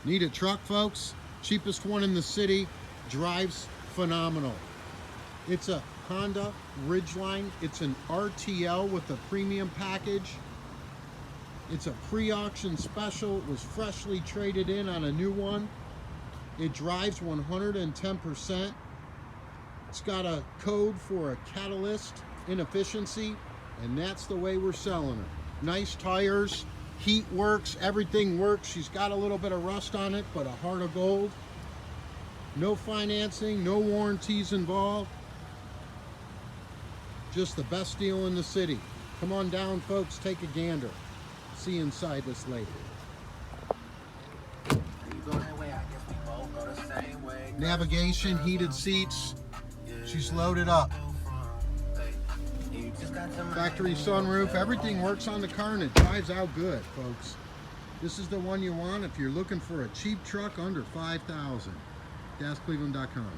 Need a truck, folks? Cheapest one in the city, drives phenomenal. It's a Honda Ridgeline. It's an RTL with a premium package. It's a pre-auction special. It was freshly traded in on a new one. It drives 110%. It's got a code for a catalyst inefficiency, and that's the way we're selling her. Nice tires, heat works, everything works. She's got a little bit of rust on it, but a heart of gold. No financing, no warranties involved. Just the best deal in the city. Come on down, folks, take a gander. See you inside this lady. Navigation, heated seats. She's loaded up. Factory sunroof, everything works on the car and it drives out good, folks. This is the one you want if you're looking for a cheap truck under $5,000. DasCleveland.com.